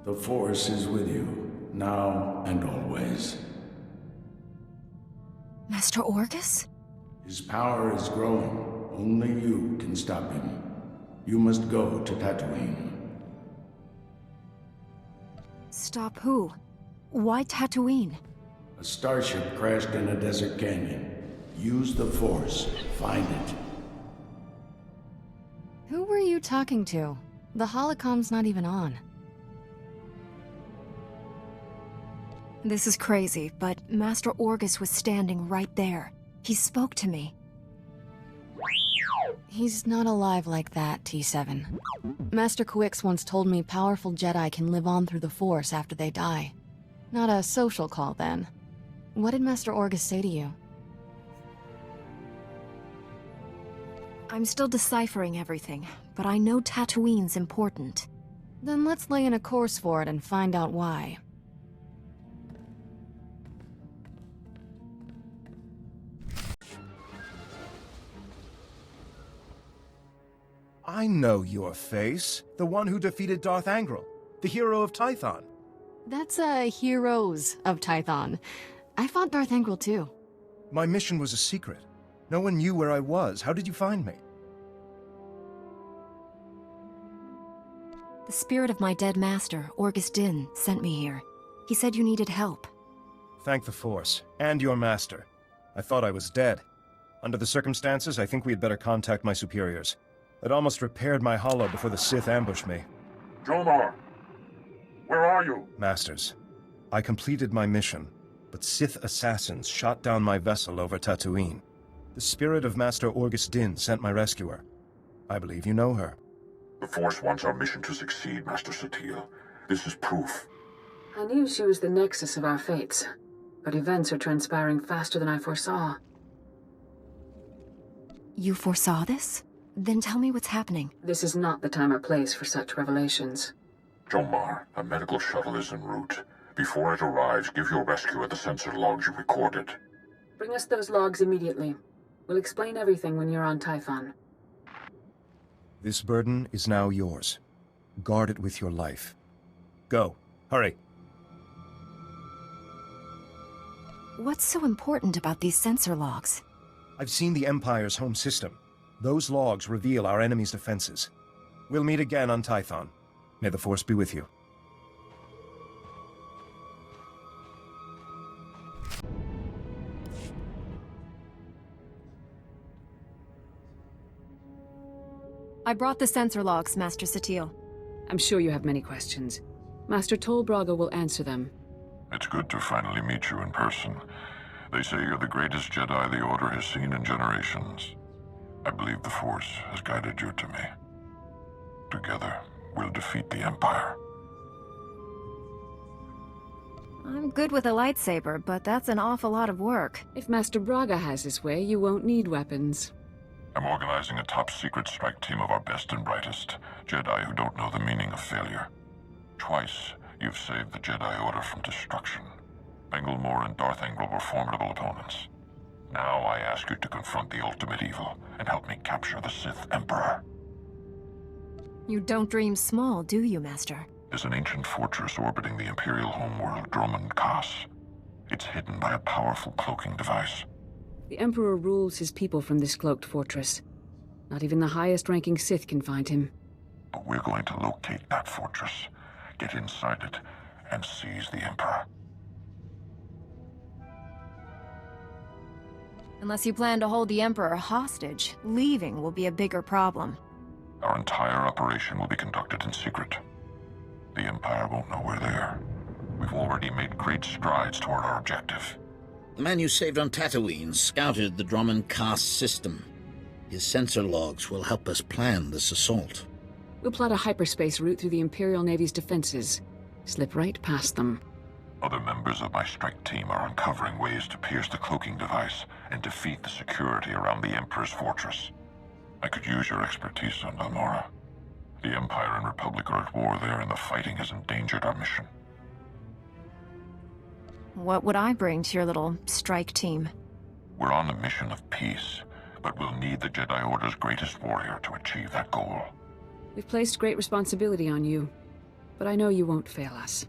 The Force is with you, now and always. Master Orgus? His power is growing. Only you can stop him. You must go to Tatooine. Stop who? Why Tatooine? A starship crashed in a desert canyon. Use the Force. Find it. Who were you talking to? The holocom's not even on. This is crazy, but Master Orgus was standing right there. He spoke to me. He's not alive like that, T7. Master Quesh once told me powerful Jedi can live on through the Force after they die. Not a social call, then. What did Master Orgus say to you? I'm still deciphering everything, but I know Tatooine's important. Then let's lay in a course for it and find out why. I know your face. The one who defeated Darth Angral, the hero of Tython. That's Heroes of Tython. I fought Darth Angral too. My mission was a secret. No one knew where I was. How did you find me? The spirit of my dead master, Orgus Din, sent me here. He said you needed help. Thank the Force, and your master. I thought I was dead. Under the circumstances, I think we had better contact my superiors. I'd almost repaired my holo before the Sith ambushed me. Jomar! Where are you? Masters, I completed my mission, but Sith assassins shot down my vessel over Tatooine. The spirit of Master Orgus Din sent my rescuer. I believe you know her. The Force wants our mission to succeed, Master SWTOR. This is proof. I knew she was the nexus of our fates, but events are transpiring faster than I foresaw. You foresaw this? Then tell me what's happening. This is not the time or place for such revelations. Jomar, a medical shuttle is en route. Before it arrives, give your rescuer the sensor logs you recorded. Bring us those logs immediately. We'll explain everything when you're on Tython. This burden is now yours. Guard it with your life. Go. Hurry. What's so important about these sensor logs? I've seen the Empire's home system. Those logs reveal our enemy's defenses. We'll meet again on Tython. May the Force be with you. I brought the sensor logs, Master SWTOR. I'm sure you have many questions. Master Tol Braga will answer them. It's good to finally meet you in person. They say you're the greatest Jedi the Order has seen in generations. I believe the Force has guided you to me. Together, we'll defeat the Empire. I'm good with a lightsaber, but that's an awful lot of work. If Master Braga has his way, you won't need weapons. I'm organizing a top-secret strike team of our best and brightest, Jedi who don't know the meaning of failure. Twice, you've saved the Jedi Order from destruction. Balmorra and Darth Angral were formidable opponents. Now I ask you to confront the ultimate evil and help me capture the Sith Emperor. You don't dream small, do you, Master? There's an ancient fortress orbiting the Imperial homeworld, Dromund Kaas. It's hidden by a powerful cloaking device. The Emperor rules his people from this cloaked fortress. Not even the highest-ranking Sith can find him. But we're going to locate that fortress, get inside it, and seize the Emperor. Unless you plan to hold the Emperor hostage, leaving will be a bigger problem. Our entire operation will be conducted in secret. The Empire won't know we're there. We've already made great strides toward our objective. The man you saved on Tatooine scouted the Dromund Kaas system. His sensor logs will help us plan this assault. We'll plot a hyperspace route through the Imperial Navy's defenses. Slip right past them. Other members of my strike team are uncovering ways to pierce the cloaking device and defeat the security around the Emperor's fortress. I could use your expertise on Balmorra. The Empire and Republic are at war there, and the fighting has endangered our mission. What would I bring to your little strike team? We're on a mission of peace, but we'll need the Jedi Order's greatest warrior to achieve that goal. We've placed great responsibility on you. but I know you won't fail us.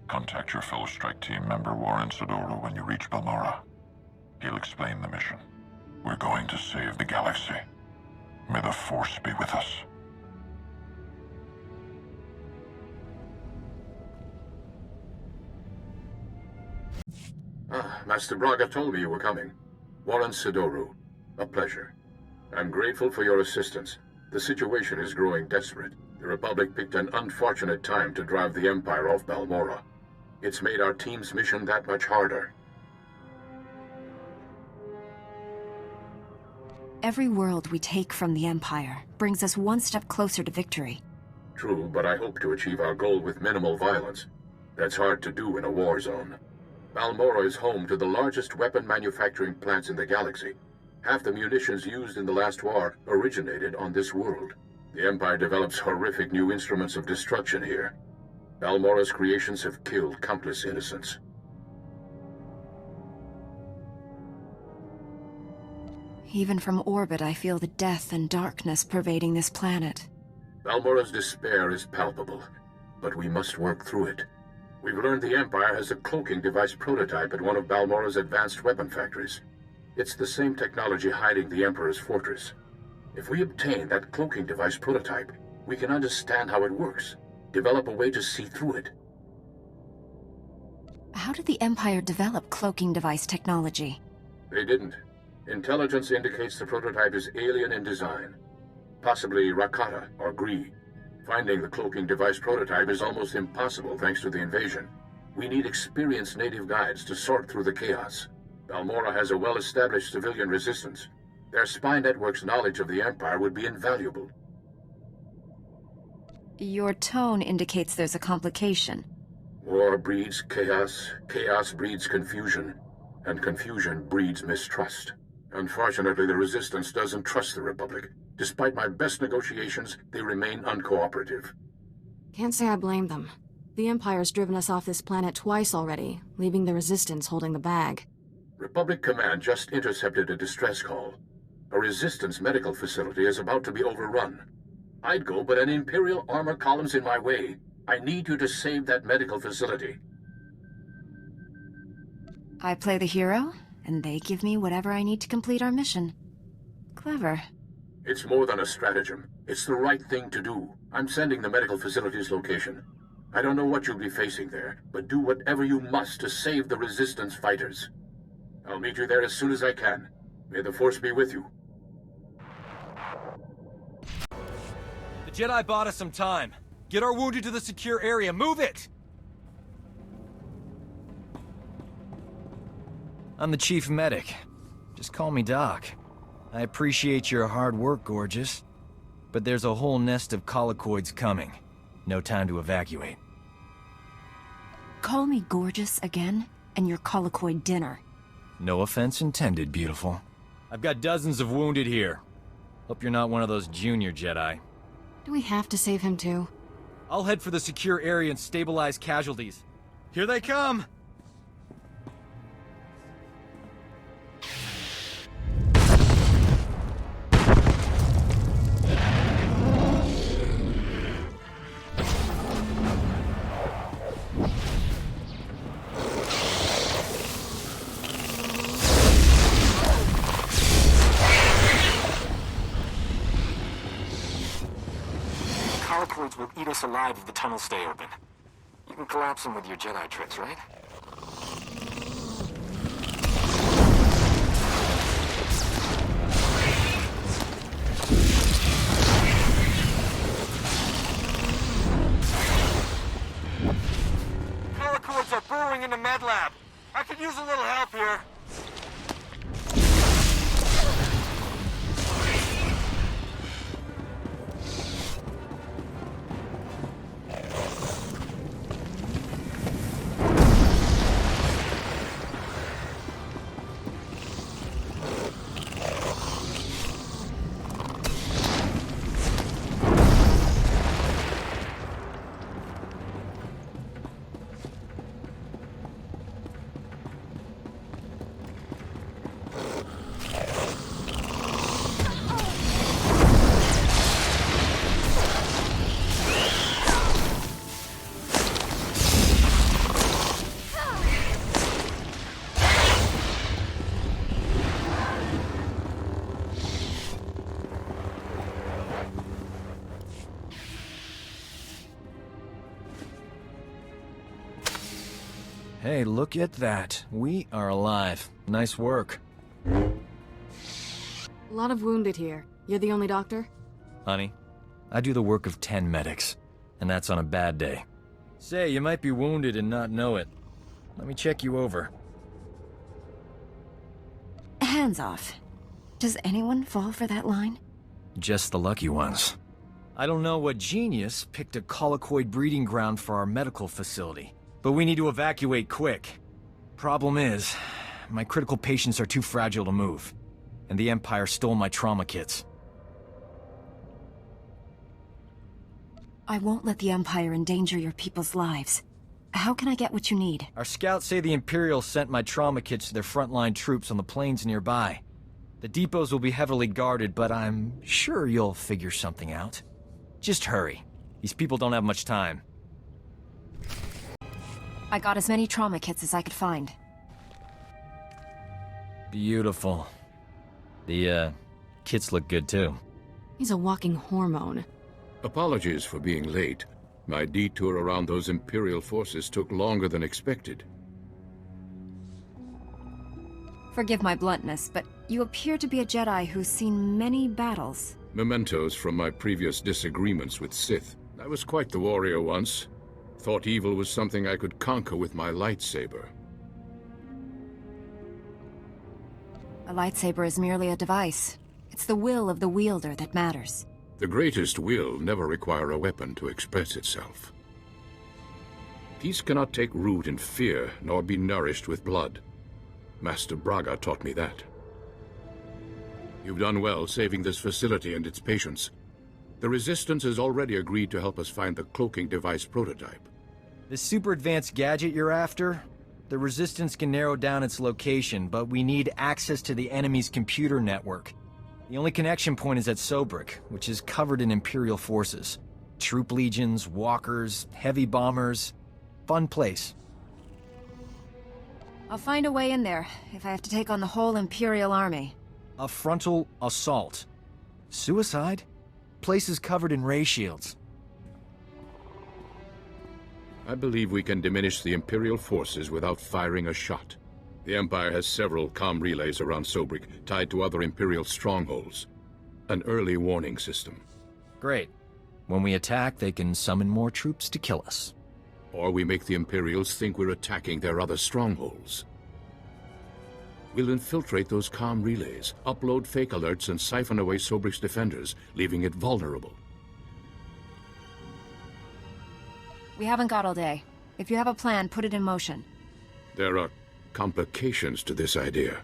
Contact your fellow strike team member Warren SWTOR when you reach Balmorra. He'll explain the mission. We're going to save the galaxy. May the Force be with us. Master Braga told me you were coming. Warren SWTOR. A pleasure. I'm grateful for your assistance. The situation is growing desperate. The Republic picked an unfortunate time to drive the Empire off Balmorra. It's made our team's mission that much harder. Every world we take from the Empire brings us one step closer to victory. True, but I hope to achieve our goal with minimal violence. That's hard to do in a war zone. Balmorra is home to the largest weapon manufacturing plants in the galaxy. Half the munitions used in the last war originated on this world. The Empire develops horrific new instruments of destruction here. Balmorra's creations have killed countless innocents. Even from orbit, I feel the death and darkness pervading this planet. Balmorra's despair is palpable, but we must work through it. We've learned the Empire has a cloaking device prototype at one of Balmorra's advanced weapon factories. It's the same technology hiding the Emperor's fortress. If we obtain that cloaking device prototype, we can understand how it works, develop a way to see through it. How did the Empire develop cloaking device technology? They didn't. Intelligence indicates the prototype is alien in design. Possibly Rakata or Gree. Finding the cloaking device prototype is almost impossible thanks to the invasion. We need experienced native guides to sort through the chaos. Balmorra has a well-established civilian resistance. Their spy network's knowledge of the Empire would be invaluable. Your tone indicates there's a complication. War breeds chaos, chaos breeds confusion, and confusion breeds mistrust. Unfortunately, the Resistance doesn't trust the Republic. Despite my best negotiations, they remain uncooperative. Can't say I blame them. The Empire's driven us off this planet twice already, leaving the Resistance holding the bag. Republic Command just intercepted a distress call. A Resistance medical facility is about to be overrun. I'd go, but an Imperial armor column's in my way. I need you to save that medical facility. I play the hero, and they give me whatever I need to complete our mission. Clever. It's more than a stratagem. It's the right thing to do. I'm sending the medical facility's location. I don't know what you'll be facing there, but do whatever you must to save the Resistance fighters. I'll meet you there as soon as I can. May the Force be with you. The Jedi bought us some time. Get our wounded to the secure area. Move it! I'm the chief medic. Just call me Doc. I appreciate your hard work, Gorgeous. But there's a whole nest of collocoids coming. No time to evacuate. Call me Gorgeous again, and your colloquy dinner. No offense intended, beautiful. I've got dozens of wounded here. Hope you're not one of those junior Jedi. Do we have to save him too? I'll head for the secure area and stabilize casualties. Here they come! Collocoids will eat us alive if the tunnels stay open. You can collapse them with your Jedi tricks, right? Collocoids are burrowing into med lab. I could use a little help here. Hey, look at that. We are alive. Nice work. A lot of wounded here. You're the only doctor? Honey, I do the work of 10 medics, and that's on a bad day. Say, you might be wounded and not know it. Let me check you over. Hands off. Does anyone fall for that line? Just the lucky ones. I don't know what genius picked a colicoid breeding ground for our medical facility, but we need to evacuate quick. Problem is, my critical patients are too fragile to move, and the Empire stole my trauma kits. I won't let the Empire endanger your people's lives. How can I get what you need? Our scouts say the Imperials sent my trauma kits to their frontline troops on the plains nearby. The depots will be heavily guarded, but I'm sure you'll figure something out. Just hurry. These people don't have much time. I got as many trauma kits as I could find. Beautiful. The, kits look good too. He's a walking hormone. Apologies for being late. My detour around those Imperial forces took longer than expected. Forgive my bluntness, but you appear to be a Jedi who's seen many battles. Mementos from my previous disagreements with Sith. I was quite the warrior once. Thought evil was something I could conquer with my lightsaber. A lightsaber is merely a device. It's the will of the wielder that matters. The greatest will never require a weapon to express itself. Peace cannot take root in fear, nor be nourished with blood. Master Braga taught me that. You've done well saving this facility and its patients. The Resistance has already agreed to help us find the cloaking device prototype. The super advanced gadget you're after? The Resistance can narrow down its location, but we need access to the enemy's computer network. The only connection point is at Sobrik, which is covered in Imperial forces. Troop legions, walkers, heavy bombers. Fun place. I'll find a way in there, if I have to take on the whole Imperial army. A frontal assault. Suicide? Place is covered in ray shields. I believe we can diminish the Imperial forces without firing a shot. The Empire has several comm relays around Sobrik, tied to other Imperial strongholds. An early warning system. Great. When we attack, they can summon more troops to kill us. Or we make the Imperials think we're attacking their other strongholds. We'll infiltrate those comm relays, upload fake alerts, and siphon away Sobrik's defenders, leaving it vulnerable. We haven't got all day. If you have a plan, put it in motion. There are complications to this idea.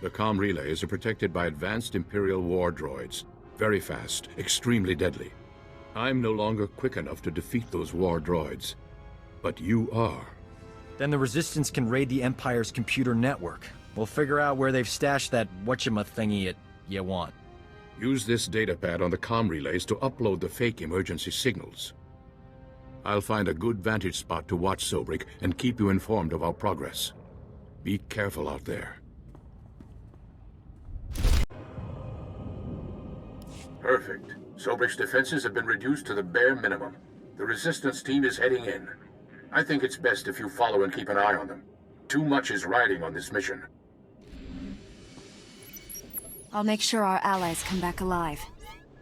The comm relays are protected by advanced Imperial war droids. Very fast, extremely deadly. I'm no longer quick enough to defeat those war droids. But you are. Then the Resistance can raid the Empire's computer network. We'll figure out where they've stashed that whatchamacallit you want. Use this datapad on the comm relays to upload the fake emergency signals. I'll find a good vantage spot to watch Sobrik and keep you informed of our progress. Be careful out there. Perfect. Sobrik's defenses have been reduced to the bare minimum. The Resistance team is heading in. I think it's best if you follow and keep an eye on them. Too much is riding on this mission. I'll make sure our allies come back alive.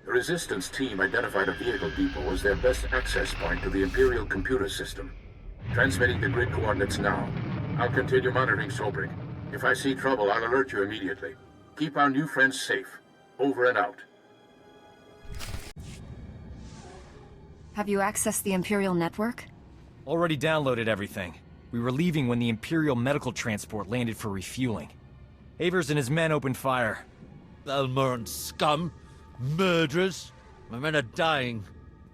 The Resistance team identified a vehicle depot as their best access point to the Imperial computer system. Transmitting the grid coordinates now. I'll continue monitoring Sobrik. If I see trouble, I'll alert you immediately. Keep our new friends safe. Over and out. Have you accessed the Imperial network? Already downloaded everything. We were leaving when the Imperial medical transport landed for refueling. Avers and his men opened fire. Balmorran scum! Murderers! My men are dying.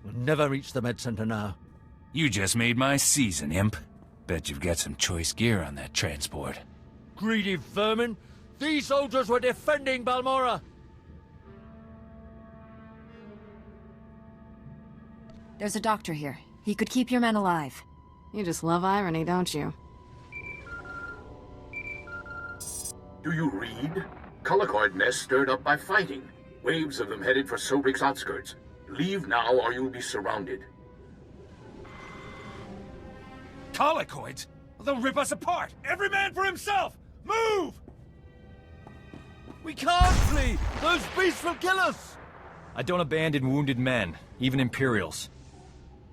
We'll never reach the med center now. You just made my season, Imp. Bet you've got some choice gear on that transport. Greedy vermin! These soldiers were defending Balmorra! There's a doctor here. He could keep your men alive. You just love irony, don't you? Do you read? Colicoid nests stirred up by fighting. Waves of them headed for Sobrik's outskirts. Leave now or you'll be surrounded. Colicoids? They'll rip us apart! Every man for himself! Move! We can't flee! Those beasts will kill us! I don't abandon wounded men, even Imperials.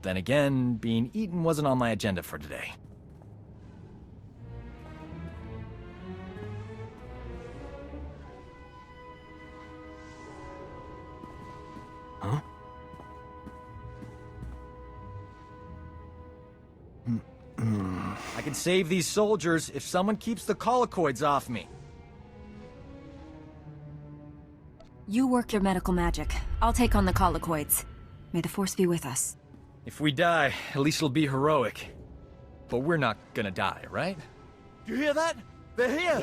Then again, being eaten wasn't on my agenda for today. Huh? I can save these soldiers if someone keeps the collocoids off me. You work your medical magic. I'll take on the collocoids. May the Force be with us. If we die, at least it'll be heroic. But we're not gonna die, right? Do you hear that? They're here!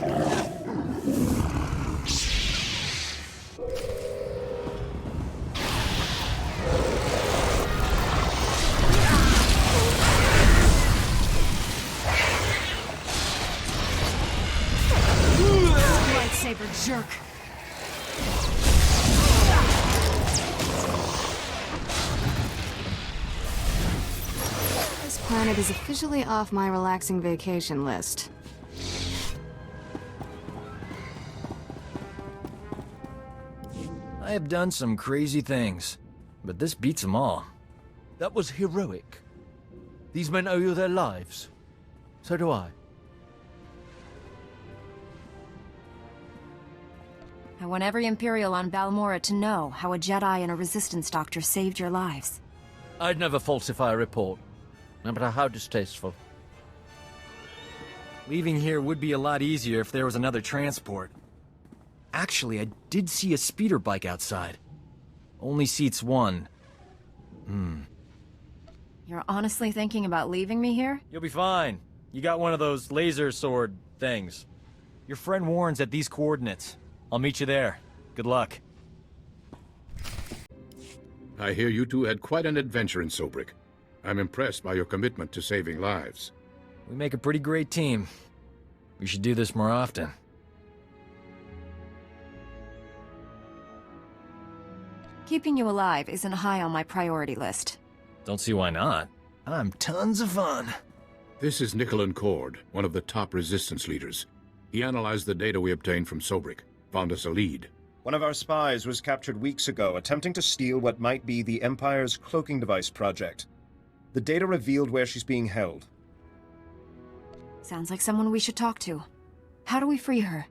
Lightsaber jerk. This planet is officially off my relaxing vacation list. I have done some crazy things, but this beats them all. That was heroic. These men owe you their lives. So do I. I want every Imperial on Balmorra to know how a Jedi and a Resistance doctor saved your lives. I'd never falsify a report, no matter how distasteful. Leaving here would be a lot easier if there was another transport. Actually, I did see a speeder bike outside. Only seats one. You're honestly thinking about leaving me here? You'll be fine. You got one of those laser sword things. Your friend warns at these coordinates. I'll meet you there. Good luck. I hear you two had quite an adventure in Sobrik. I'm impressed by your commitment to saving lives. We make a pretty great team. We should do this more often. Keeping you alive isn't high on my priority list. Don't see why not. I'm tons of fun. This is Nicholan Cord, one of the top Resistance leaders. He analyzed the data we obtained from Sobrik. Found us a lead. One of our spies was captured weeks ago, attempting to steal what might be the Empire's cloaking device project. The data revealed where she's being held. Sounds like someone we should talk to. How do we free her?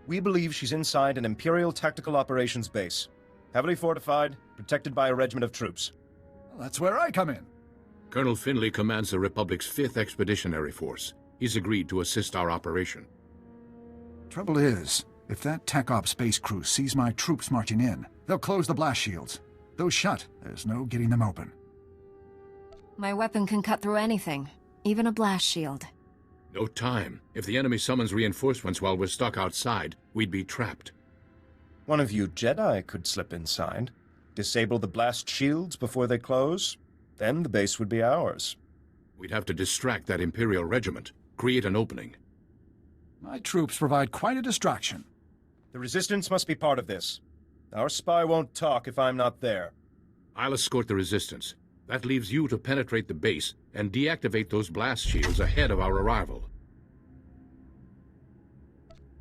We believe she's inside an Imperial Tactical Operations base. Heavily fortified, protected by a regiment of troops. That's where I come in. Colonel Finley commands the Republic's 5th Expeditionary Force. He's agreed to assist our operation. Trouble is, if that Tech Op space crew sees my troops marching in, they'll close the blast shields. Those shut, there's no getting them open. My weapon can cut through anything, even a blast shield. No time. If the enemy summons reinforcements while we're stuck outside, we'd be trapped. One of you Jedi could slip inside, disable the blast shields before they close, then the base would be ours. We'd have to distract that Imperial regiment, create an opening. My troops provide quite a distraction. The Resistance must be part of this. Our spy won't talk if I'm not there. I'll escort the Resistance. That leaves you to penetrate the base and deactivate those blast shields ahead of our arrival.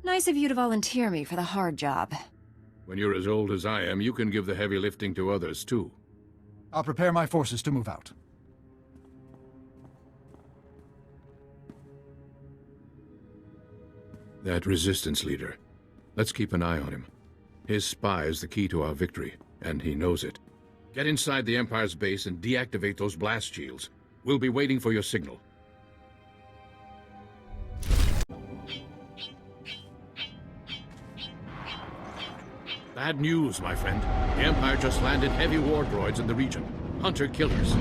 Nice of you to volunteer me for the hard job. When you're as old as I am, you can give the heavy lifting to others, too. I'll prepare my forces to move out. That Resistance leader. Let's keep an eye on him. His spy is the key to our victory, and he knows it. Get inside the Empire's base and deactivate those blast shields. We'll be waiting for your signal. Bad news, my friend. The Empire just landed heavy war droids in the region. Hunter-killers.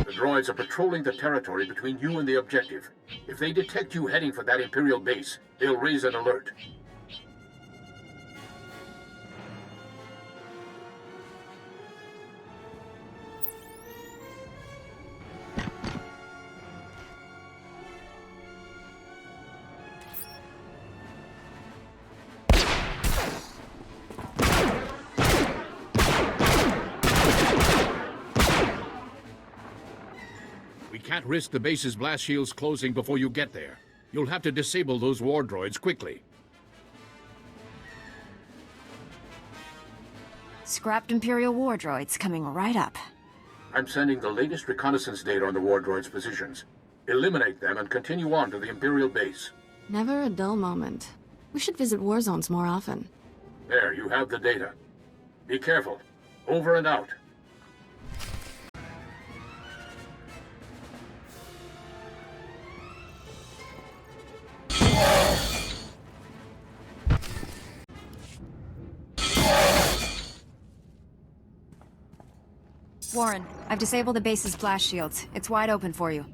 The droids are patrolling the territory between you and the objective. If they detect you heading for that Imperial base, they'll raise an alert. can't risk the base's blast shields closing before you get there. You'll have to disable those war droids quickly. Scrapped Imperial war droids coming right up. I'm sending the latest reconnaissance data on the war droids' positions. Eliminate them and continue on to the Imperial base. Never a dull moment. We should visit war zones more often. There, you have the data. Be careful. Over and out. Warren, I've disabled the base's blast shields. It's wide open for you.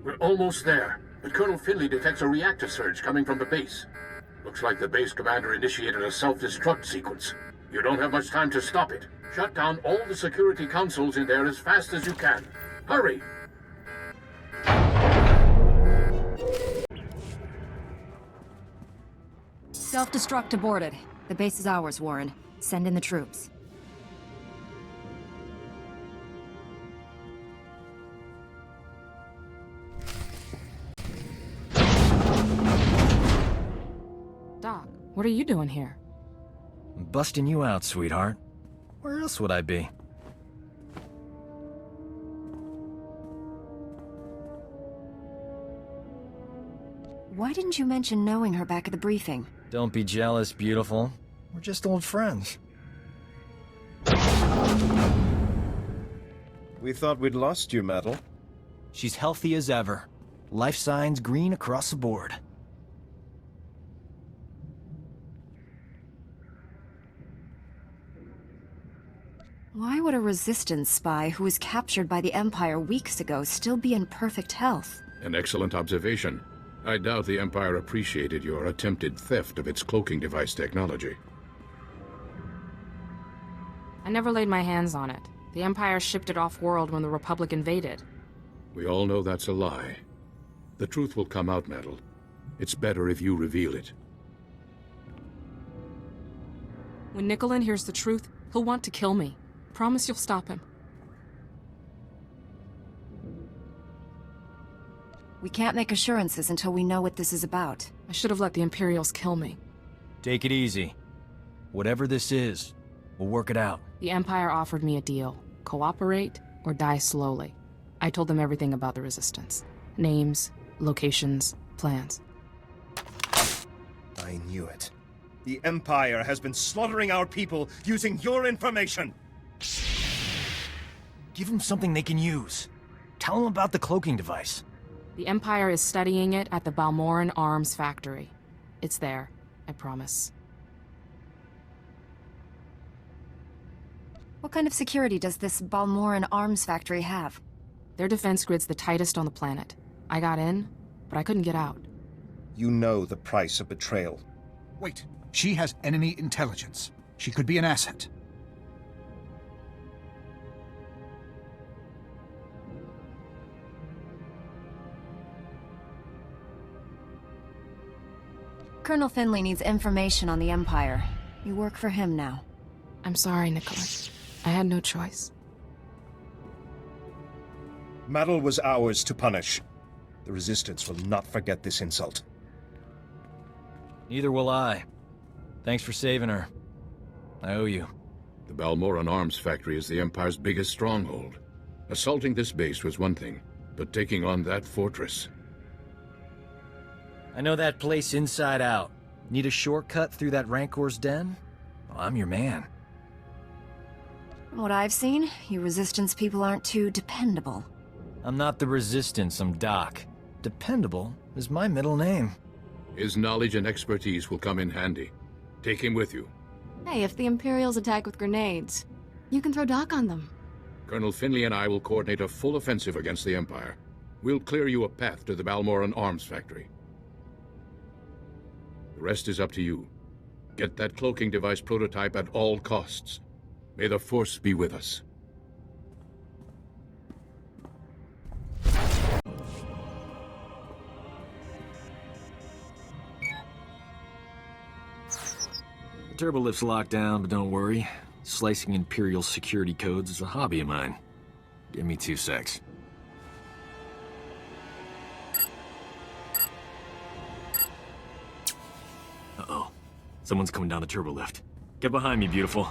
We're almost there, but Colonel Finley detects a reactor surge coming from the base. Looks like the base commander initiated a self-destruct sequence. You don't have much time to stop it. Shut down all the security consoles in there as fast as you can. Hurry! Self-destruct aborted. The base is ours, Warren. Send in the troops. Doc, what are you doing here? I'm busting you out, sweetheart. Where else would I be? Why didn't you mention knowing her back at the briefing? Don't be jealous, beautiful. We're just old friends. We thought we'd lost you, Metal. She's healthy as ever. Life signs green across the board. Why would a Resistance spy who was captured by the Empire weeks ago still be in perfect health? An excellent observation. I doubt the Empire appreciated your attempted theft of its cloaking device technology. I never laid my hands on it. The Empire shipped it off-world when the Republic invaded. We all know that's a lie. The truth will come out, Metal. It's better if you reveal it. When Nicolin hears the truth, he'll want to kill me. Promise you'll stop him. We can't make assurances until we know what this is about. I should have let the Imperials kill me. Take it easy. Whatever this is, we'll work it out. The Empire offered me a deal. Cooperate or die slowly. I told them everything about the Resistance. Names, locations, plans. I knew it. The Empire has been slaughtering our people using your information! Give them something they can use. Tell them about the cloaking device. The Empire is studying it at the Balmorran Arms Factory. It's there, I promise. What kind of security does this Balmorran Arms Factory have? Their defense grid's the tightest on the planet. I got in, but I couldn't get out. You know the price of betrayal. Wait, she has enemy intelligence. She could be an asset. Colonel Finley needs information on the Empire. You work for him now. I'm sorry, Nicholas. I had no choice. Metal was ours to punish. The Resistance will not forget this insult. Neither will I. Thanks for saving her. I owe you. The Balmorran Arms Factory is the Empire's biggest stronghold. Assaulting this base was one thing, but taking on that fortress... I know that place inside out. Need a shortcut through that Rancor's den? Well, I'm your man. From what I've seen, you Resistance people aren't too dependable. I'm not the Resistance, I'm Doc. Dependable is my middle name. His knowledge and expertise will come in handy. Take him with you. Hey, if the Imperials attack with grenades, you can throw Doc on them. Colonel Finley and I will coordinate a full offensive against the Empire. We'll clear you a path to the Balmorran Arms Factory. The rest is up to you. Get that cloaking device prototype at all costs. May the Force be with us. The turbolift's locked down, but don't worry. Slicing Imperial security codes is a hobby of mine. Give me 2 secs. Someone's coming down the turbo lift. Get behind me, beautiful.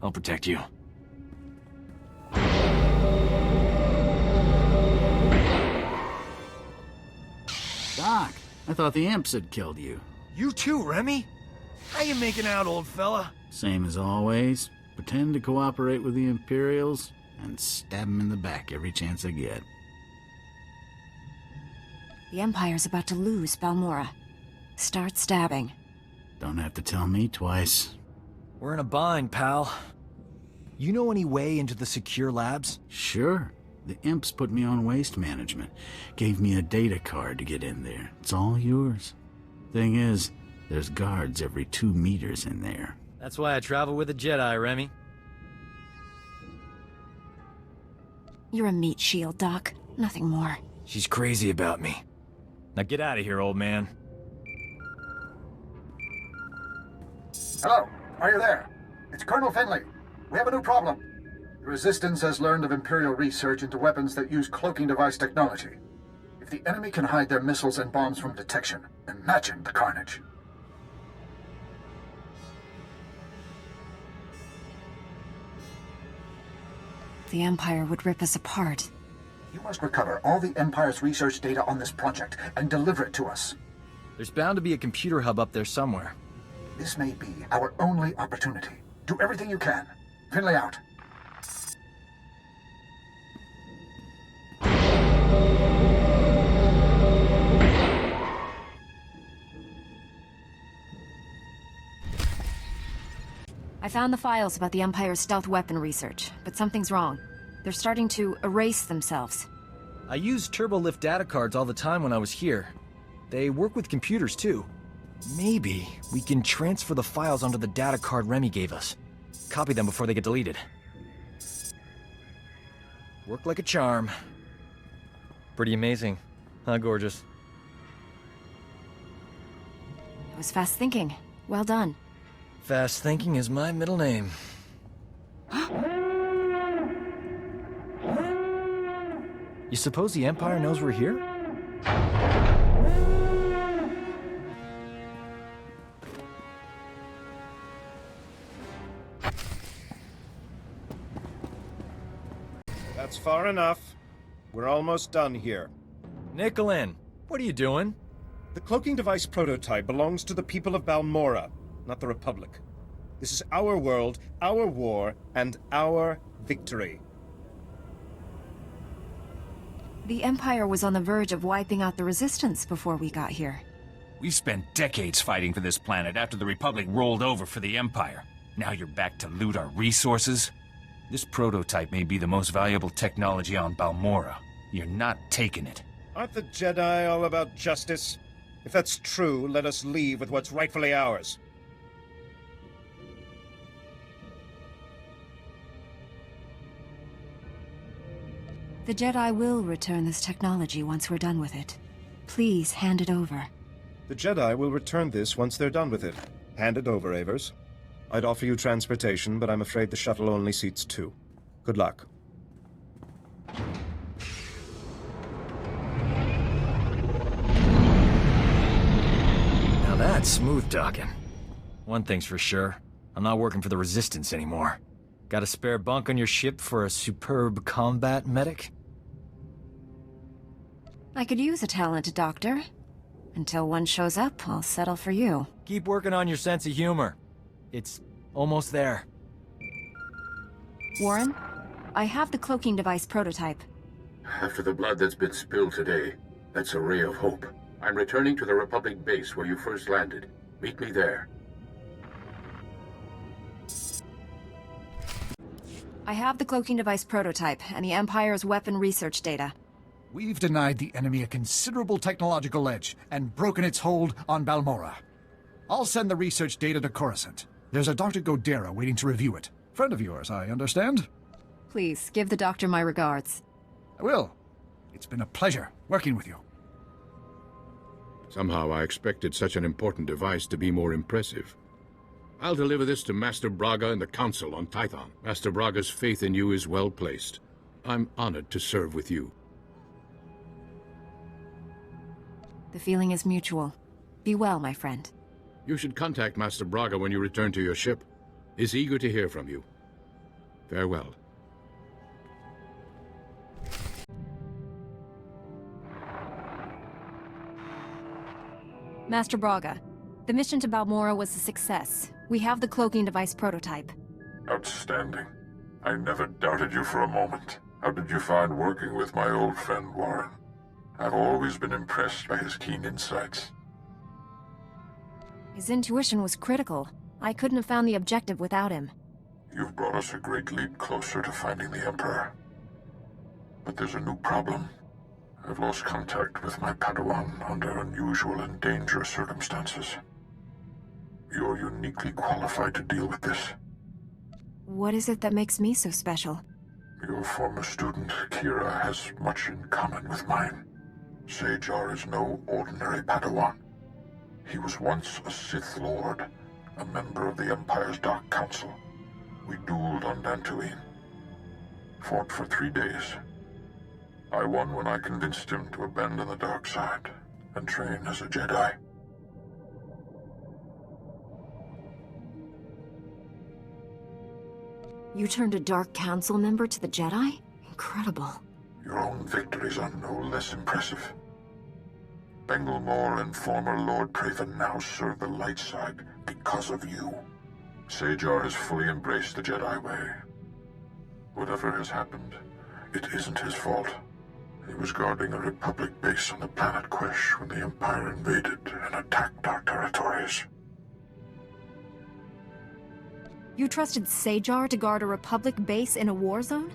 I'll protect you. Doc, I thought the imps had killed you. You too, Remy? How you making out, old fella? Same as always. Pretend to cooperate with the Imperials and stab them in the back every chance I get. The Empire's about to lose Balmorra. Start stabbing. Don't have to tell me twice. We're in a bind, pal. You know any way into the secure labs? Sure. The imps put me on waste management. Gave me a data card to get in there. It's all yours. Thing is, there's guards every 2 meters in there. That's why I travel with a Jedi, Remy. You're a meat shield, Doc. Nothing more. She's crazy about me. Now get out of here, old man. Hello, are you there? It's Colonel Finley. We have a new problem. The Resistance has learned of Imperial research into weapons that use cloaking device technology. If the enemy can hide their missiles and bombs from detection, imagine the carnage. The Empire would rip us apart. You must recover all the Empire's research data on this project and deliver it to us. There's bound to be a computer hub up there somewhere. This may be our only opportunity. Do everything you can. Finley out. I found the files about the Empire's stealth weapon research, but something's wrong. They're starting to erase themselves. I used turbolift data cards all the time when I was here. They work with computers too. Maybe we can transfer the files onto the data card Remy gave us. Copy them before they get deleted. Worked like a charm. Pretty amazing, huh, gorgeous? It was fast thinking. Well done. Fast thinking is my middle name. You suppose the Empire knows we're here? That's far enough. We're almost done here. Nicholin, what are you doing? The cloaking device prototype belongs to the people of Balmorra, not the Republic. This is our world, our war, and our victory. The Empire was on the verge of wiping out the Resistance before we got here. We've spent decades fighting for this planet after the Republic rolled over for the Empire. Now you're back to loot our resources? This prototype may be the most valuable technology on Balmorra. You're not taking it. Aren't the Jedi all about justice? If that's true, let us leave with what's rightfully ours. The Jedi will return this technology once we're done with it. Please hand it over. The Jedi will return this once they're done with it. Hand it over, Avers. I'd offer you transportation, but I'm afraid the shuttle only seats 2. Good luck. Now that's smooth talking. One thing's for sure. I'm not working for the Resistance anymore. Got a spare bunk on your ship for a superb combat medic? I could use a talented doctor. Until one shows up, I'll settle for you. Keep working on your sense of humor. It's almost there. Warren, I have the cloaking device prototype. After the blood that's been spilled today, that's a ray of hope. I'm returning to the Republic base where you first landed. Meet me there. I have the cloaking device prototype and the Empire's weapon research data. We've denied the enemy a considerable technological edge and broken its hold on Balmorra. I'll send the research data to Coruscant. There's a Dr. Godera waiting to review it. Friend of yours, I understand? Please, give the doctor my regards. I will. It's been a pleasure working with you. Somehow I expected such an important device to be more impressive. I'll deliver this to Master Braga and the Council on Tython. Master Braga's faith in you is well placed. I'm honored to serve with you. The feeling is mutual. Be well, my friend. You should contact Master Braga when you return to your ship. He's eager to hear from you. Farewell. Master Braga, the mission to Balmorra was a success. We have the cloaking device prototype. Outstanding. I never doubted you for a moment. How did you find working with my old friend Warren? I've always been impressed by his keen insights. His intuition was critical. I couldn't have found the objective without him. You've brought us a great leap closer to finding the Emperor. But there's a new problem. I've lost contact with my Padawan under unusual and dangerous circumstances. You're uniquely qualified to deal with this. What is it that makes me so special? Your former student, Kira, has much in common with mine. SWTOR is no ordinary Padawan. He was once a Sith Lord, a member of the Empire's Dark Council. We dueled on Dantooine. Fought for 3 days. I won when I convinced him to abandon the dark side and train as a Jedi. You turned a Dark Council member to the Jedi? Incredible. Your own victories are no less impressive. Balmorra and former Lord Praven now serve the light side because of you. SWTOR has fully embraced the Jedi way. Whatever has happened, it isn't his fault. He was guarding a Republic base on the planet Quesh when the Empire invaded and attacked our territories. You trusted SWTOR to guard a Republic base in a war zone?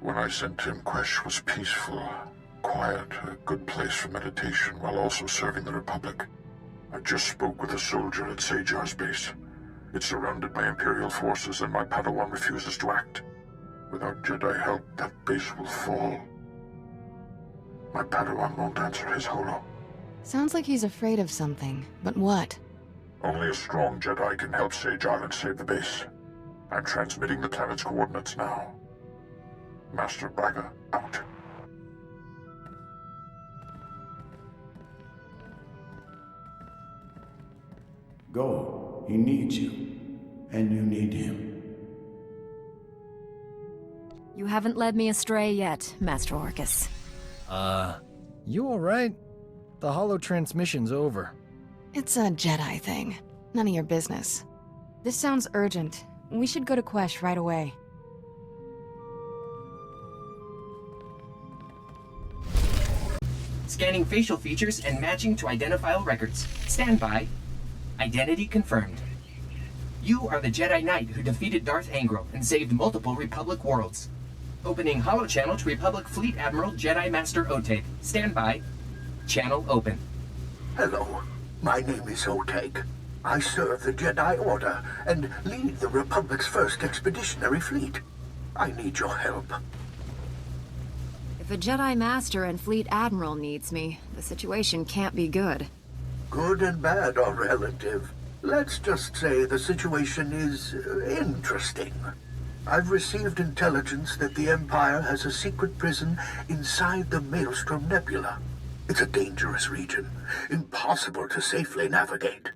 When I sent him, Quesh was peaceful, quiet, a good place for meditation while also serving the Republic. I just spoke with a soldier at SWTOR's base. It's surrounded by Imperial forces and my Padawan refuses to act. Without Jedi help, that base will fall. My Padawan won't answer his holo. Sounds like he's afraid of something, but what? Only a strong Jedi can help SWTOR and save the base. I'm transmitting the planet's coordinates now. Master Braga, out. Go. He needs you. And you need him. You haven't led me astray yet, Master Orcus. You alright? The holo transmission's over. It's a Jedi thing. None of your business. This sounds urgent. We should go to Quesh right away. Scanning facial features and matching to identifiable records. Stand by. Identity confirmed. You are the Jedi Knight who defeated Darth Angro and saved multiple Republic worlds. Opening holo channel to Republic Fleet Admiral Jedi Master Oteg. Stand by. Channel open. Hello. My name is Oteg. I serve the Jedi Order and lead the Republic's first expeditionary fleet. I need your help. If a Jedi Master and Fleet Admiral needs me, the situation can't be good. Good and bad are relative. Let's just say the situation is interesting. I've received intelligence that the Empire has a secret prison inside the Malestorm Nebula. It's a dangerous region, impossible to safely navigate.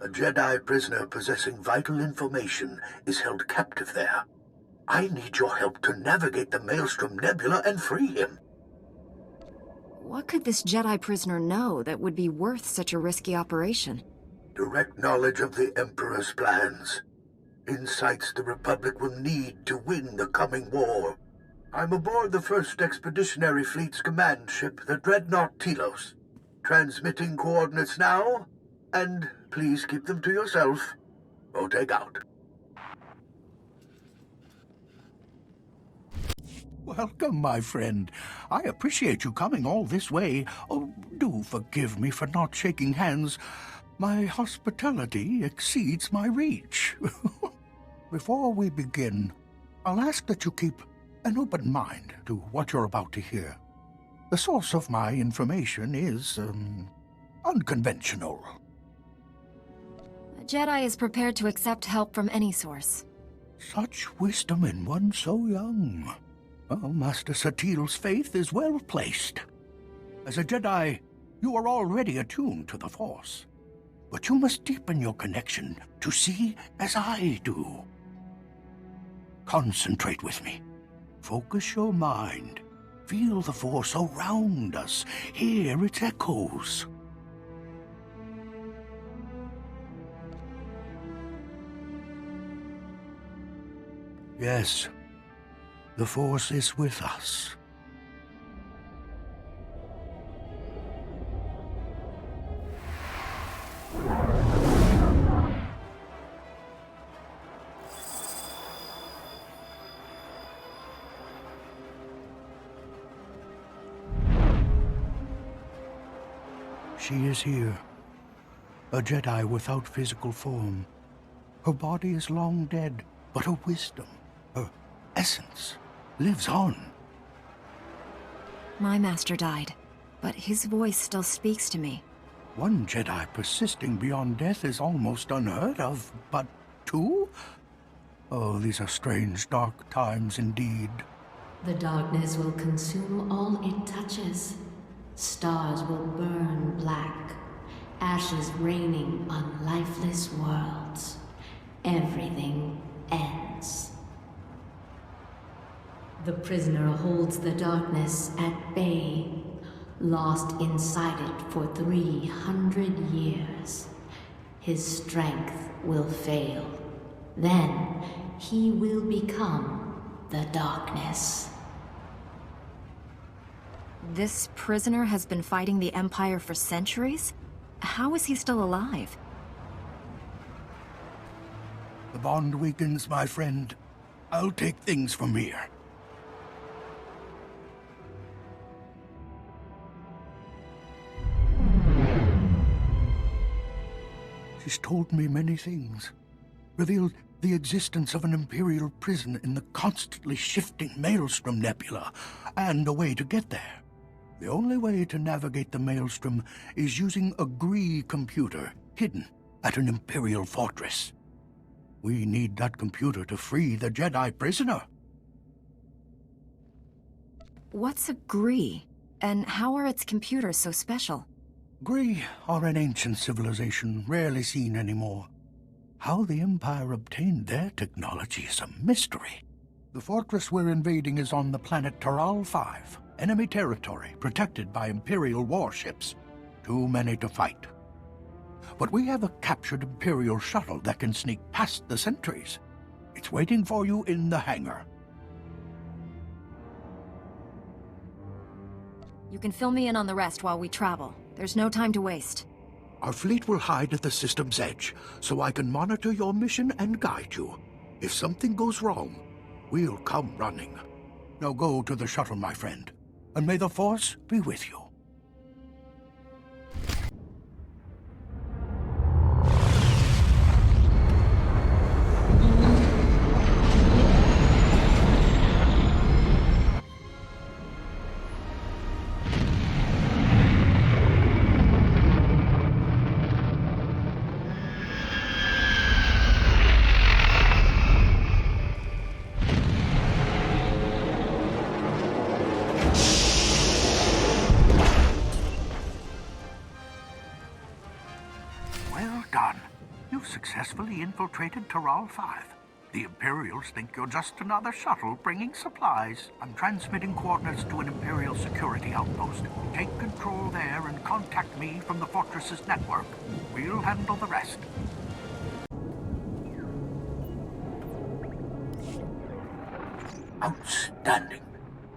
A Jedi prisoner possessing vital information is held captive there. I need your help to navigate the Maelstrom Nebula and free him. What could this Jedi prisoner know that would be worth such a risky operation? Direct knowledge of the Emperor's plans. Insights the Republic will need to win the coming war. I'm aboard the first Expeditionary Fleet's command ship, the Dreadnought Telos. Transmitting coordinates now, and please keep them to yourself. Oteg out. Welcome, my friend. I appreciate you coming all this way. Oh, do forgive me for not shaking hands. My hospitality exceeds my reach. Before we begin, I'll ask that you keep an open mind to what you're about to hear. The source of my information is, unconventional. A Jedi is prepared to accept help from any source. Such wisdom in one so young. Well, Master Satil's faith is well placed. As a Jedi, you are already attuned to the Force. but you must deepen your connection to see as I do. Concentrate with me. Focus your mind. Feel the force around us. Hear its echoes. Yes, the force is with us. She is here, a Jedi without physical form. Her body is long dead, but her wisdom, her essence, lives on. My master died, but his voice still speaks to me. One Jedi persisting beyond death is almost unheard of, but two? Oh, these are strange, dark times indeed. The darkness will consume all it touches. Stars will burn black, ashes raining on lifeless worlds. Everything ends. The prisoner holds the darkness at bay, lost inside it for 300 years. His strength will fail. Then he will become the darkness. This prisoner has been fighting the Empire for centuries? How is he still alive? The bond weakens, my friend. I'll take things from here. She's told me many things. Revealed the existence of an Imperial prison in the constantly shifting Maelstrom Nebula, and a way to get there. The only way to navigate the Maelstrom is using a Gree computer hidden at an Imperial fortress. We need that computer to free the Jedi prisoner. What's a Gree? And how are its computers so special? Gree are an ancient civilization, rarely seen anymore. How the Empire obtained their technology is a mystery. The fortress we're invading is on the planet Taral 5, enemy territory protected by Imperial warships. Too many to fight. But we have a captured Imperial shuttle that can sneak past the sentries. It's waiting for you in the hangar. You can fill me in on the rest while we travel. There's no time to waste. Our fleet will hide at the system's edge, so I can monitor your mission and guide you. If something goes wrong, we'll come running. Now go to the shuttle, my friend, and may the Force be with you. Successfully infiltrated Taral 5. The Imperials think you're just another shuttle bringing supplies. I'm transmitting coordinates to an Imperial security outpost. Take control there and contact me from the fortress's network. We'll handle the rest. Outstanding.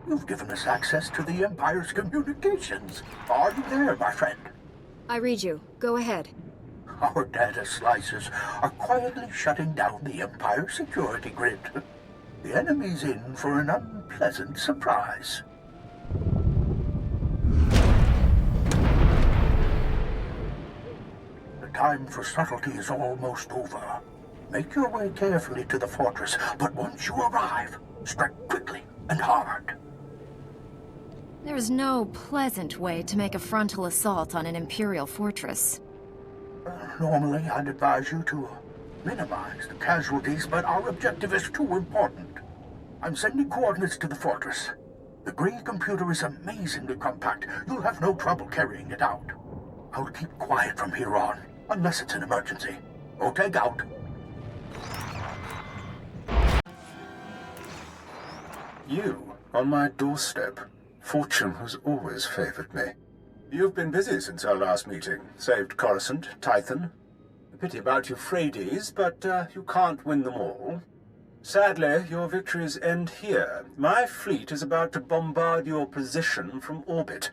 You've given us access to the Empire's communications. Are you there, my friend? I read you. Go ahead. Our data slicers are quietly shutting down the Empire security grid. The enemy's in for an unpleasant surprise. The time for subtlety is almost over. Make your way carefully to the fortress, but once you arrive, strike quickly and hard. There's no pleasant way to make a frontal assault on an Imperial fortress. Normally, I'd advise you to minimize the casualties, but our objective is too important. I'm sending coordinates to the fortress. The Gree computer is amazingly compact. You'll have no trouble carrying it out. I'll keep quiet from here on. Unless it's an emergency. Okay, out. You, on my doorstep. Fortune has always favored me. You've been busy since our last meeting. Saved Coruscant, Tython. A pity about Euphrates, but you can't win them all. Sadly, your victories end here. My fleet is about to bombard your position from orbit.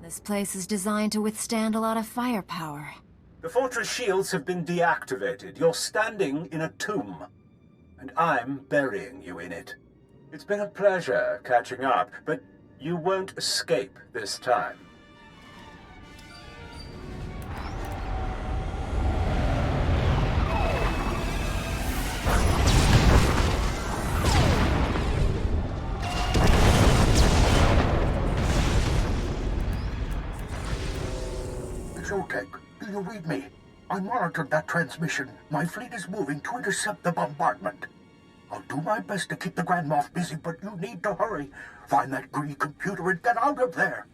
This place is designed to withstand a lot of firepower. The fortress shields have been deactivated. You're standing in a tomb, and I'm burying you in it. It's been a pleasure catching up, but you won't escape this time. It's okay. Do you read me? I monitored that transmission. My fleet is moving to intercept the bombardment. I'll do my best to keep the Grand Moff busy, but you need to hurry. Find that Greek computer and get out of there.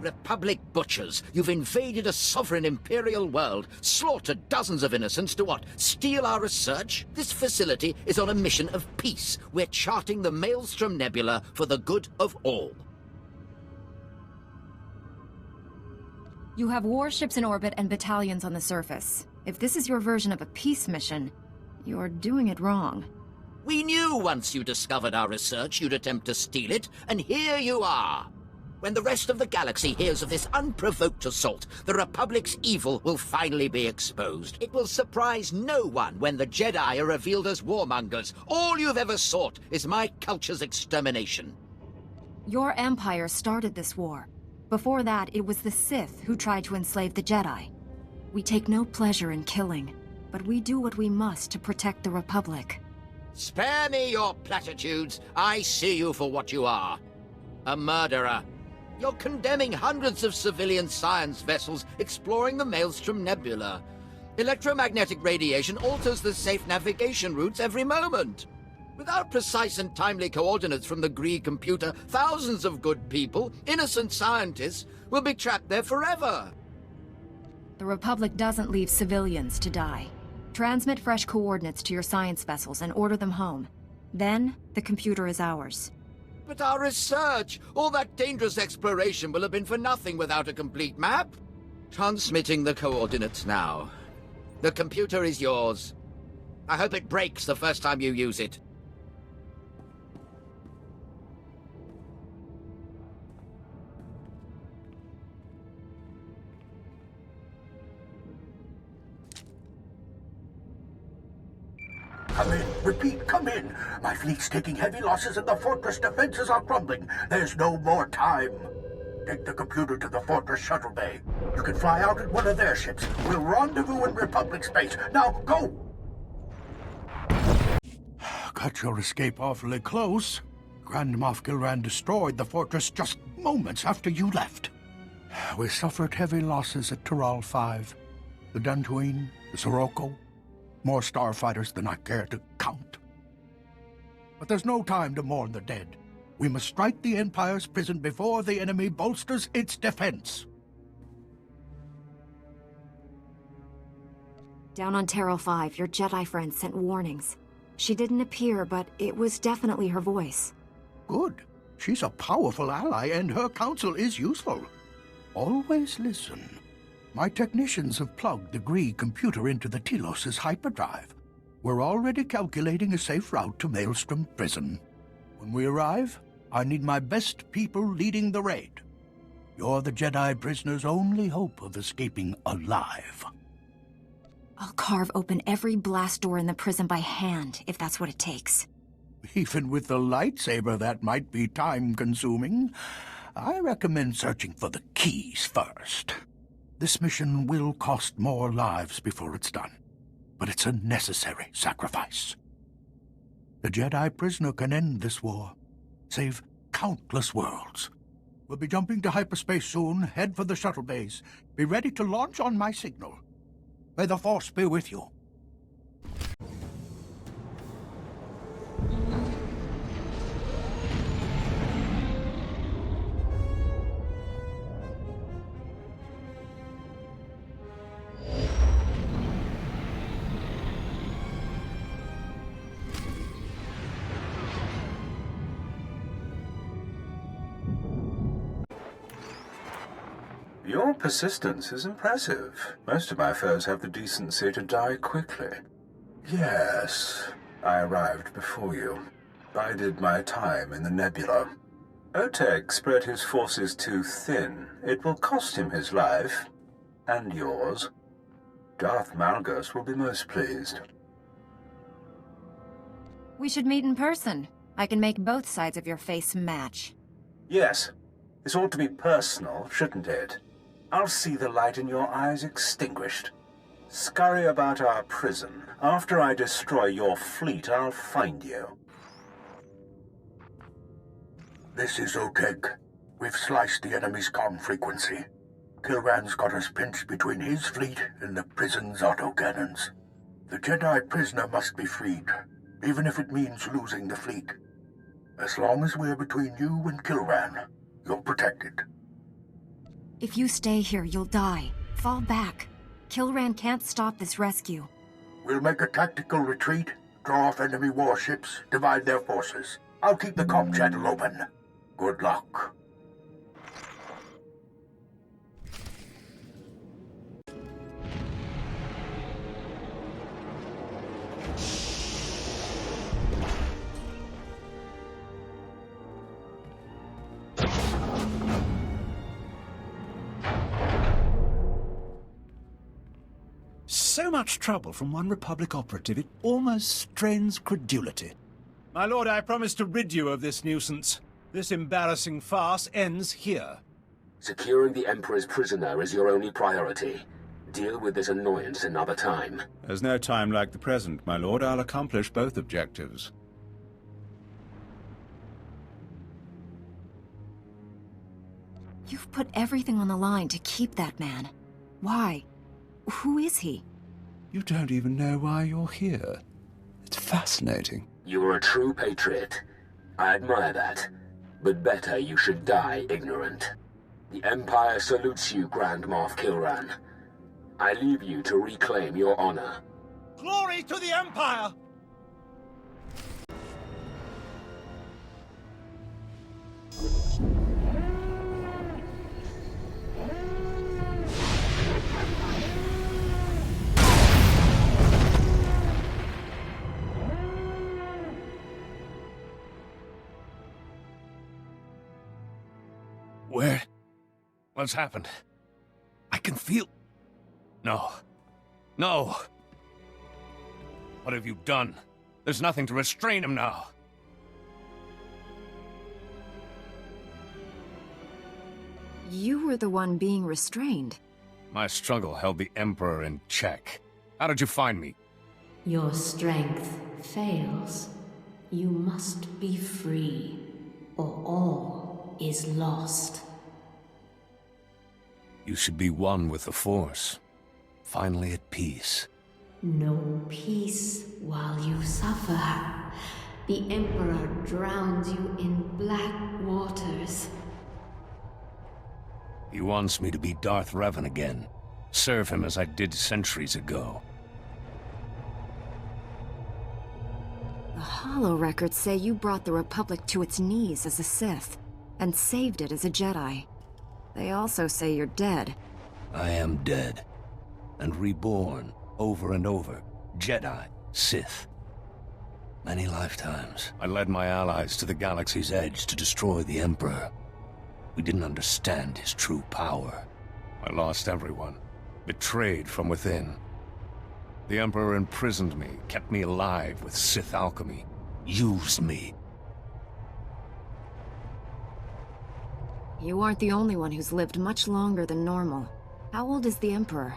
Republic butchers, you've invaded a sovereign imperial world, slaughtered dozens of innocents to what? Steal our research? This facility is on a mission of peace. We're charting the Malestorm Nebula for the good of all. You have warships in orbit and battalions on the surface. If this is your version of a peace mission, you're doing it wrong. We knew once you discovered our research you'd attempt to steal it, and here you are. When the rest of the galaxy hears of this unprovoked assault, the Republic's evil will finally be exposed. It will surprise no one when the Jedi are revealed as warmongers. All you've ever sought is my culture's extermination. Your empire started this war. Before that, it was the Sith who tried to enslave the Jedi. We take no pleasure in killing, but we do what we must to protect the Republic. Spare me your platitudes. I see you for what you are. A murderer. You're condemning hundreds of civilian science vessels exploring the Maelstrom Nebula. Electromagnetic radiation alters the safe navigation routes every moment. Without precise and timely coordinates from the Gree computer, thousands of good people, innocent scientists, will be trapped there forever. The Republic doesn't leave civilians to die. Transmit fresh coordinates to your science vessels and order them home. Then, the computer is ours. But our research, all that dangerous exploration will have been for nothing without a complete map. Transmitting the coordinates now. The computer is yours. I hope it breaks the first time you use it. Come in. Repeat, come in. My fleet's taking heavy losses and the fortress defenses are crumbling. There's no more time. Take the computer to the fortress shuttle bay. You can fly out in one of their ships. We'll rendezvous in Republic space. Now, go! Cut your escape awfully close. Grand Moff Gilran destroyed the fortress just moments after you left. We suffered heavy losses at Taral 5. The Dantooine, the Sirocco. More starfighters than I care to count. But there's no time to mourn the dead. We must strike the Empire's prison before the enemy bolsters its defense. Down on Taral 5, your Jedi friend sent warnings. She didn't appear, but it was definitely her voice. Good. She's a powerful ally, and her counsel is useful. Always listen. My technicians have plugged the Gree computer into the Telos' hyperdrive. We're already calculating a safe route to Maelstrom Prison. When we arrive, I need my best people leading the raid. You're the Jedi prisoner's only hope of escaping alive. I'll carve open every blast door in the prison by hand, if that's what it takes. Even with the lightsaber, that might be time-consuming. I recommend searching for the keys first. This mission will cost more lives before it's done, but it's a necessary sacrifice. The Jedi prisoner can end this war, save countless worlds. We'll be jumping to hyperspace soon. Head for the shuttle bays. Be ready to launch on my signal. May the Force be with you. Your persistence is impressive. Most of my foes have the decency to die quickly. Yes, I arrived before you. Bided my time in the nebula. Oteg spread his forces too thin. It will cost him his life. And yours. Darth Malgus will be most pleased. We should meet in person. I can make both sides of your face match. Yes. This ought to be personal, shouldn't it? I'll see the light in your eyes extinguished. Scurry about our prison. After I destroy your fleet, I'll find you. This is Oteg. We've sliced the enemy's comm frequency. Kilran's got us pinched between his fleet and the prison's autocannons. The Jedi prisoner must be freed, even if it means losing the fleet. As long as we're between you and Kilran, you're protected. If you stay here, you'll die. Fall back. Kilran can't stop this rescue. We'll make a tactical retreat, draw off enemy warships, divide their forces. I'll keep the comm channel open. Good luck. So much trouble from one Republic operative, it almost strains credulity. My lord, I promise to rid you of this nuisance. This embarrassing farce ends here. Securing the Emperor's prisoner is your only priority. Deal with this annoyance another time. There's no time like the present, my lord. I'll accomplish both objectives. You've put everything on the line to keep that man. Why? Who is he? You don't even know why you're here. It's fascinating. You are a true patriot. I admire that. But better you should die ignorant. The Empire salutes you, Grand Moff Kilran. I leave you to reclaim your honor. Glory to the Empire! Where? What's happened? I can feel... No. No! What have you done? There's nothing to restrain him now. You were the one being restrained. My struggle held the Emperor in check. How did you find me? Your strength fails. You must be free, or all is lost. You should be one with the Force. Finally at peace. No peace while you suffer. The Emperor drowns you in black waters. He wants me to be Darth Revan again. Serve him as I did centuries ago. The Holo records say you brought the Republic to its knees as a Sith, and saved it as a Jedi. They also say you're dead. I am dead. And reborn, over and over. Jedi, Sith. Many lifetimes, I led my allies to the galaxy's edge to destroy the Emperor. We didn't understand his true power. I lost everyone, betrayed from within. The Emperor imprisoned me, kept me alive with Sith alchemy, used me. You aren't the only one who's lived much longer than normal. How old is the Emperor?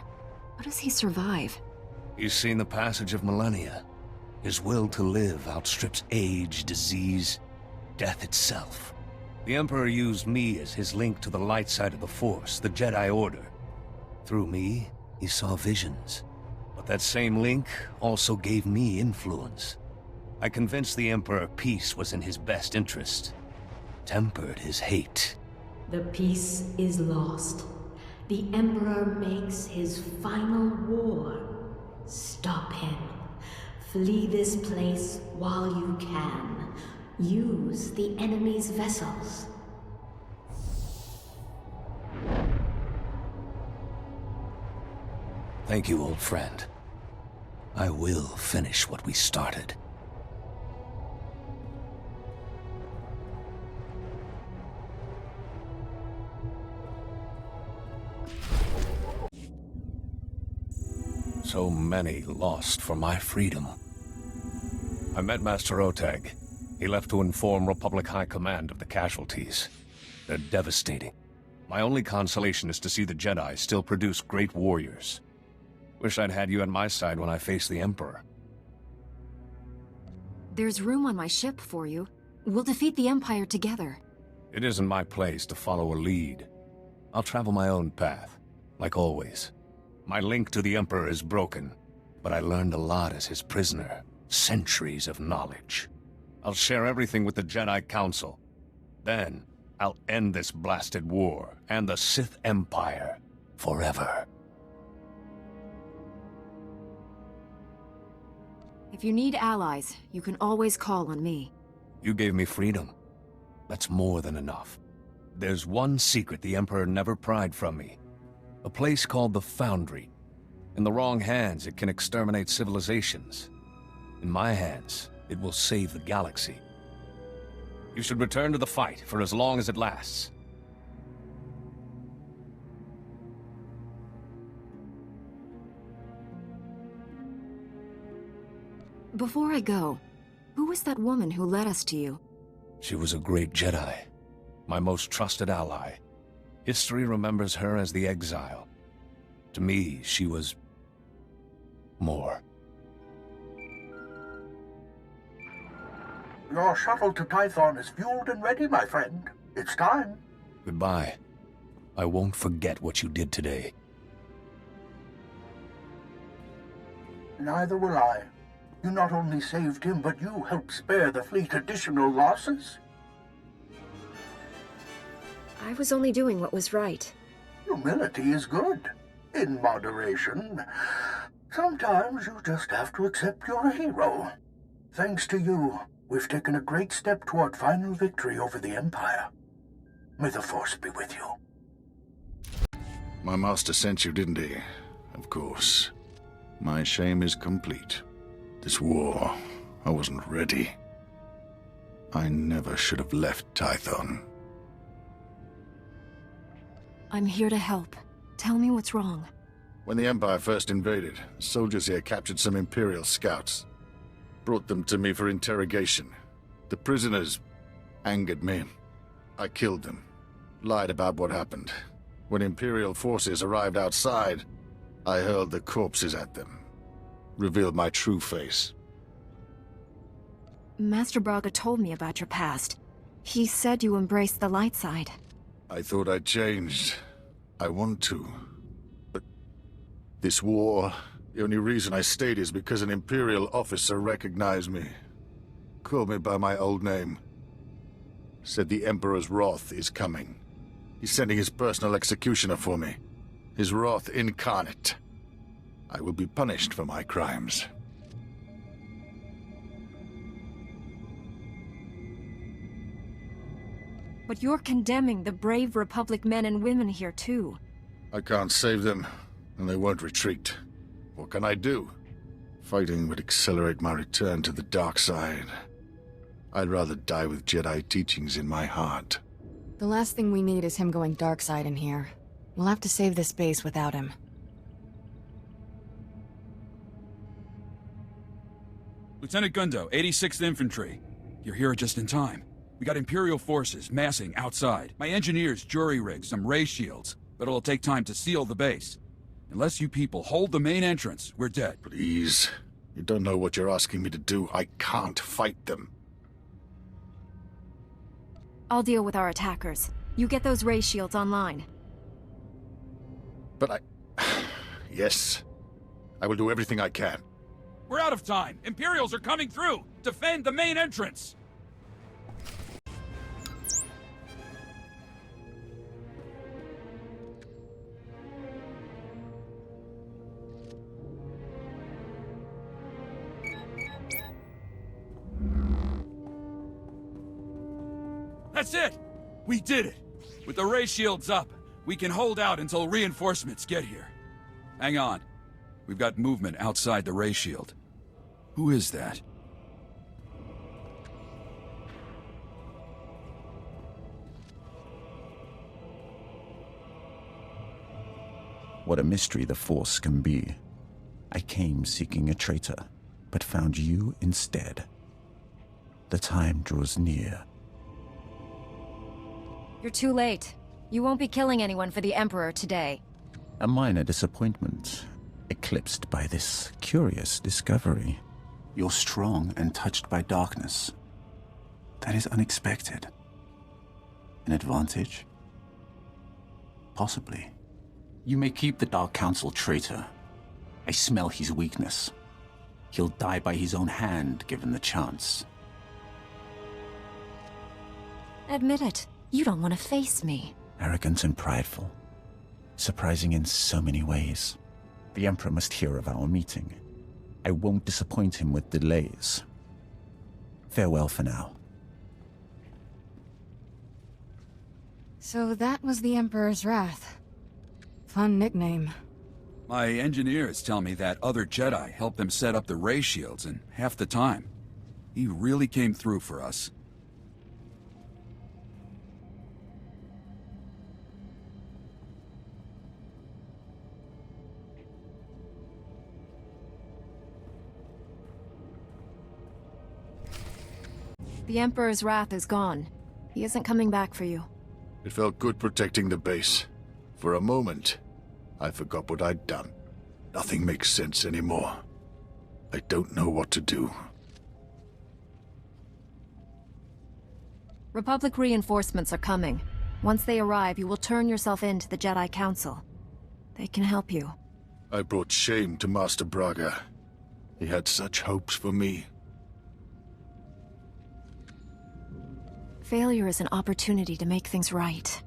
How does he survive? He's seen the passage of millennia. His will to live outstrips age, disease, death itself. The Emperor used me as his link to the light side of the Force, the Jedi Order. Through me, he saw visions. But that same link also gave me influence. I convinced the Emperor peace was in his best interest. Tempered his hate. The peace is lost. The Emperor makes his final war. Stop him. Flee this place while you can. Use the enemy's vessels. Thank you, old friend. I will finish what we started. So many lost for my freedom. I met Master Oteg. He left to inform Republic High Command of the casualties. They're devastating. My only consolation is to see the Jedi still produce great warriors. Wish I'd had you on my side when I faced the Emperor. There's room on my ship for you. We'll defeat the Empire together. It isn't my place to follow a lead. I'll travel my own path, like always. My link to the Emperor is broken, but I learned a lot as his prisoner. Centuries of knowledge. I'll share everything with the Jedi Council. Then, I'll end this blasted war and the Sith Empire forever. If you need allies, you can always call on me. You gave me freedom. That's more than enough. There's one secret the Emperor never pried from me. A place called the Foundry. In the wrong hands, it can exterminate civilizations. In my hands, it will save the galaxy. You should return to the fight for as long as it lasts. Before I go, who was that woman who led us to you? She was a great Jedi, my most trusted ally. History remembers her as the Exile. To me, she was more. Your shuttle to Tython is fueled and ready, my friend. It's time. Goodbye. I won't forget what you did today. Neither will I. You not only saved him, but you helped spare the fleet additional losses. I was only doing what was right. Humility is good, in moderation. Sometimes you just have to accept you're a hero. Thanks to you, we've taken a great step toward final victory over the Empire. May the Force be with you. My master sent you, didn't he? Of course. My shame is complete. This war, I wasn't ready. I never should have left Tython. I'm here to help. Tell me what's wrong. When the Empire first invaded, soldiers here captured some Imperial scouts. Brought them to me for interrogation. The prisoners angered me. I killed them. Lied about what happened. When Imperial forces arrived outside, I hurled the corpses at them. Revealed my true face. Master Braga told me about your past. He said you embraced the light side. I thought I'd changed. I want to. But this war, the only reason I stayed is because an Imperial officer recognized me. Called me by my old name. Said the Emperor's wrath is coming. He's sending his personal executioner for me. His wrath incarnate. I will be punished for my crimes. But you're condemning the brave Republic men and women here, too. I can't save them, and they won't retreat. What can I do? Fighting would accelerate my return to the dark side. I'd rather die with Jedi teachings in my heart. The last thing we need is him going dark side in here. We'll have to save this base without him. Lieutenant Gundo, 86th Infantry. You're here just in time. We got Imperial forces massing outside. My engineers jury-rigged some ray shields, but it'll take time to seal the base. Unless you people hold the main entrance, we're dead. Please. You don't know what you're asking me to do. I can't fight them. I'll deal with our attackers. You get those ray shields online. But Yes. I will do everything I can. We're out of time! Imperials are coming through! Defend the main entrance! That's it! We did it! With the ray shields up, we can hold out until reinforcements get here. Hang on. We've got movement outside the ray shield. Who is that? What a mystery the Force can be. I came seeking a traitor, but found you instead. The time draws near. You're too late. You won't be killing anyone for the Emperor today. A minor disappointment, eclipsed by this curious discovery. You're strong and touched by darkness. That is unexpected. An advantage? Possibly. You may keep the Dark Council traitor. I smell his weakness. He'll die by his own hand, given the chance. Admit it. You don't want to face me. Arrogant and prideful. Surprising in so many ways. The Emperor must hear of our meeting. I won't disappoint him with delays. Farewell for now. So that was the Emperor's Wrath. Fun nickname. My engineers tell me that other Jedi helped them set up the ray shields in half the time. He really came through for us. The Emperor's Wrath is gone. He isn't coming back for you. It felt good protecting the base. For a moment, I forgot what I'd done. Nothing makes sense anymore. I don't know what to do. Republic reinforcements are coming. Once they arrive, you will turn yourself in to the Jedi Council. They can help you. I brought shame to Master Braga. He had such hopes for me. Failure is an opportunity to make things right.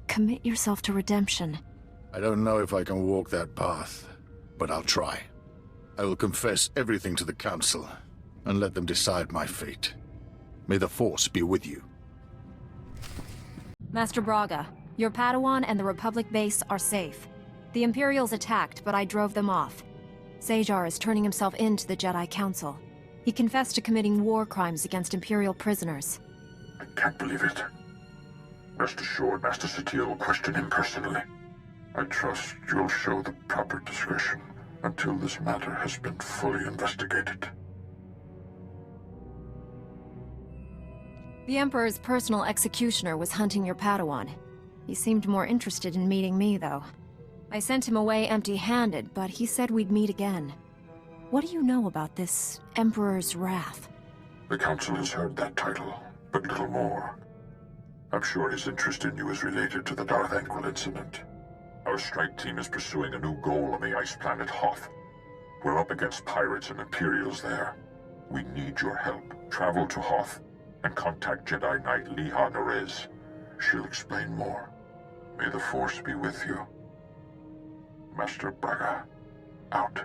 Commit yourself to redemption. I don't know if I can walk that path, but I'll try. I will confess everything to the Council, and let them decide my fate. May the Force be with you. Master Braga, your Padawan and the Republic base are safe. The Imperials attacked, but I drove them off. Sajar is turning himself in to the Jedi Council. He confessed to committing war crimes against Imperial prisoners. I can't believe it. Rest assured, Master SWTOR will question him personally. I trust you'll show the proper discretion until this matter has been fully investigated. The Emperor's personal executioner was hunting your Padawan. He seemed more interested in meeting me, though. I sent him away empty-handed, but he said we'd meet again. What do you know about this Emperor's Wrath? The Council has heard that title, but little more. I'm sure his interest in you is related to the Darth Angel incident. Our strike team is pursuing a new goal on the ice planet Hoth. We're up against pirates and Imperials there. We need your help. Travel to Hoth and contact Jedi Knight Liha Nerez. She'll explain more. May the Force be with you. Master Braga, out.